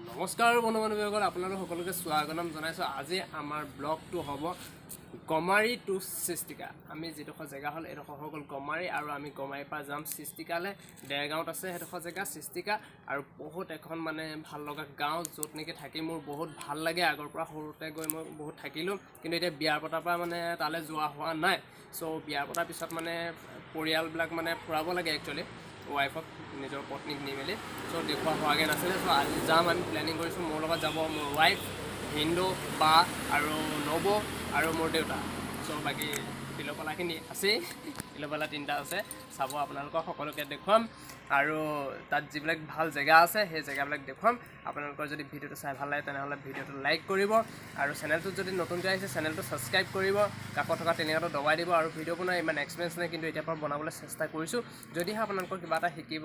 নমস্কাৰ বন্ধু বান্ধৱীসকল, আপোনালোক সকলোকে স্বাগতম জনাইছোঁ। আজি আমাৰ ব্লগটো হ'ব গমাৰি টু চিষ্টিকা। আমি যিডোখৰ জেগা হ'ল এইডোখৰ হৈ গ'ল গমাৰি, আৰু আমি গমাৰিৰ পৰা যাম চিষ্টিকালৈ। দেৰগাঁৱত আছে সেইডোখৰ জেগা চিষ্টিকা, আৰু বহুত এখন মানে ভাল লগা গাঁও, য'ত নেকি থাকি মোৰ বহুত ভাল লাগে। আগৰ পৰা সৰুতে গৈ মই বহুত থাকিলোঁ, কিন্তু এতিয়া বিয়াৰ পতাৰ পৰা মানে তালৈ যোৱা হোৱা নাই। চ' বিয়াৰ পতাৰ পিছত মানে পৰিয়ালবিলাক মানে ফুৰাব লাগে একচুৱেলি, ৱাইফক নিজৰ পত্নীক নি মেলি। চ' দেখুওৱা হোৱাগৈ নাছিলে। চ' আজি যাম, আমি প্লেনিং কৰিছোঁ। মোৰ লগত যাব মোৰ ৱাইফ, হিন্দু, বা আৰু নব আৰু মোৰ দেউতা। চ' বাকী পিলপালাখিনি আছেই, পিলপালা 3টা আছে। চাব, আপোনালোকক সকলোকে দেখুৱাম, আৰু তাত যিবিলাক ভাল জেগা আছে সেই জেগাবিলাক দেখুৱাম। আপোনালোকৰ যদি ভিডিঅ'টো চাই ভাল লাগে তেনেহ'লে ভিডিঅ'টো লাইক কৰিব, আৰু চেনেলটোত যদি নতুনকৈ আহিছে চেনেলটো ছাবস্ক্ৰাইব কৰিব, কাষত থকা টিনিঙাটো দবাই দিব। আৰু ভিডিঅ' বনোৱা ইমান এক্সপিৰিয়েঞ্চ নাই, কিন্তু এতিয়াৰ পৰা বনাবলৈ চেষ্টা কৰিছোঁ। যদিহে আপোনালোকৰ কিবা এটা শিকিব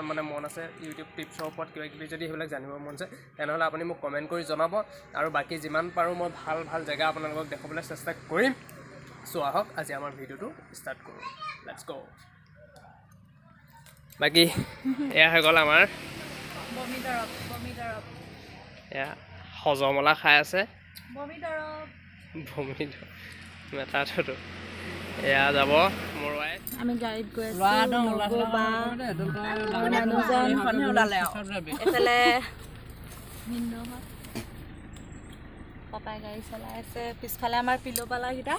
মানে মন আছে, ইউটিউব টিপছৰ ওপৰত কিবা কিবি যদি সেইবিলাক জানিব মন আছে, তেনেহ'লে আপুনি মোক কমেণ্ট কৰি জনাব, আৰু বাকী যিমান পাৰোঁ মই ভাল ভাল জেগা আপোনালোকক দেখাবলৈ চেষ্টা কৰিম। চ' আহক আজি আমাৰ ভিডিঅ'টো ষ্টাৰ্ট কৰোঁ। লেটছ গ'। বাকী এয়া হৈ গ'ল আমাৰ এয়া হজমলা খাই আছে, বমি মেটাটো। এয়া যাব মোৰ ৱাইফ। আমি গাড়ীত গৈ আছোঁ। এইফালে পাপাই গাড়ী চলাই আছে, পিছফালে আমাৰ পিলপালাকেইটা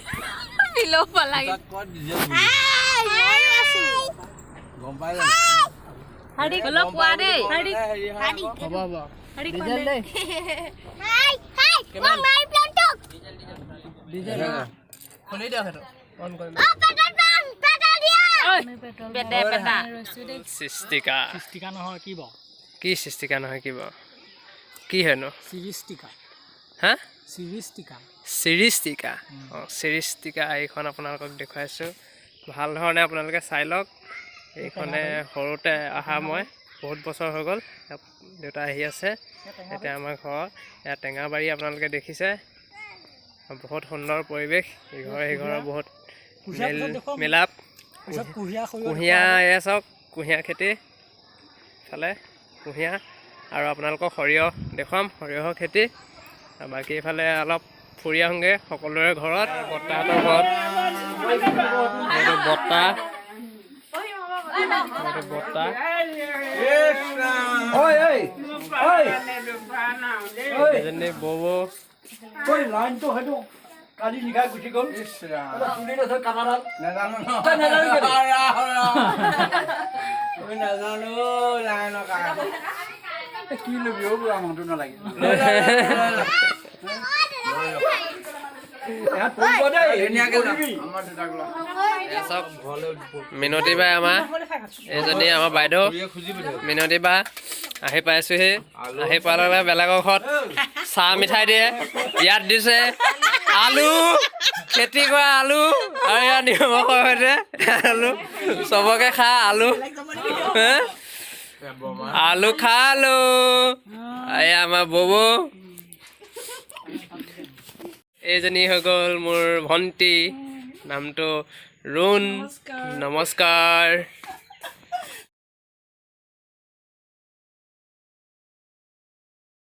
চিষ্টিকা নহয় কি বাৰু? কি চিষ্টিকা নহয় কি বাৰু? কি হয়নো? হা? চিৰিষ্টিকা। অঁ, চিৰিষ্টিকা এইখন আপোনালোকক দেখুৱাইছোঁ। ভাল ধৰণে আপোনালোকে চাই লওক। এইখনে সৰুতে অহা, মই বহুত বছৰ হৈ গ'ল। দেউতা আহি আছে এতিয়া আমাৰ ঘৰত। এয়া টেঙাবাৰী আপোনালোকে দেখিছে, বহুত সুন্দৰ পৰিৱেশ। ইঘৰে সিঘৰৰ বহুত মিলাপ। কুঁহিয়া এয়া চাওক, কুঁহিয়াৰ খেতি ফালে কুঁহিয়া, আৰু আপোনালোকক সৰিয়হ দেখুৱাম, সৰিয়হৰ খেতি। বাকী এইফালে অলপ ফুৰি আহোঁগৈ সকলোৰে ঘৰত। বৰ্তাহঁতৰ ঘৰত এইটো বৰ্তা, বৰ্তা এজনী বৌ, কালি নিশা গুচি গ'ল। কি লবি বুঢ়া মানুহটো নালাগে। মিনতী বাই আমাৰ, এইজনী আমাৰ বাইদেউ মিনতী বা। আহি পাইছোহি, আহি পোৱাৰ লগে লগে বেলেগৰ ঘৰত চাহ মিঠাই দিয়ে। ইয়াত দিছে আলু, খেতি কৰা আলু, আৰু ইয়াত নিমখৰ সৈতে আলু। চবকে খা আলু, আলু খা আলু। এয়া আমাৰ ববৌ, এইজনী হৈ গ'ল মোৰ ভণ্টি, নামটো ৰুণ। নমস্কাৰ।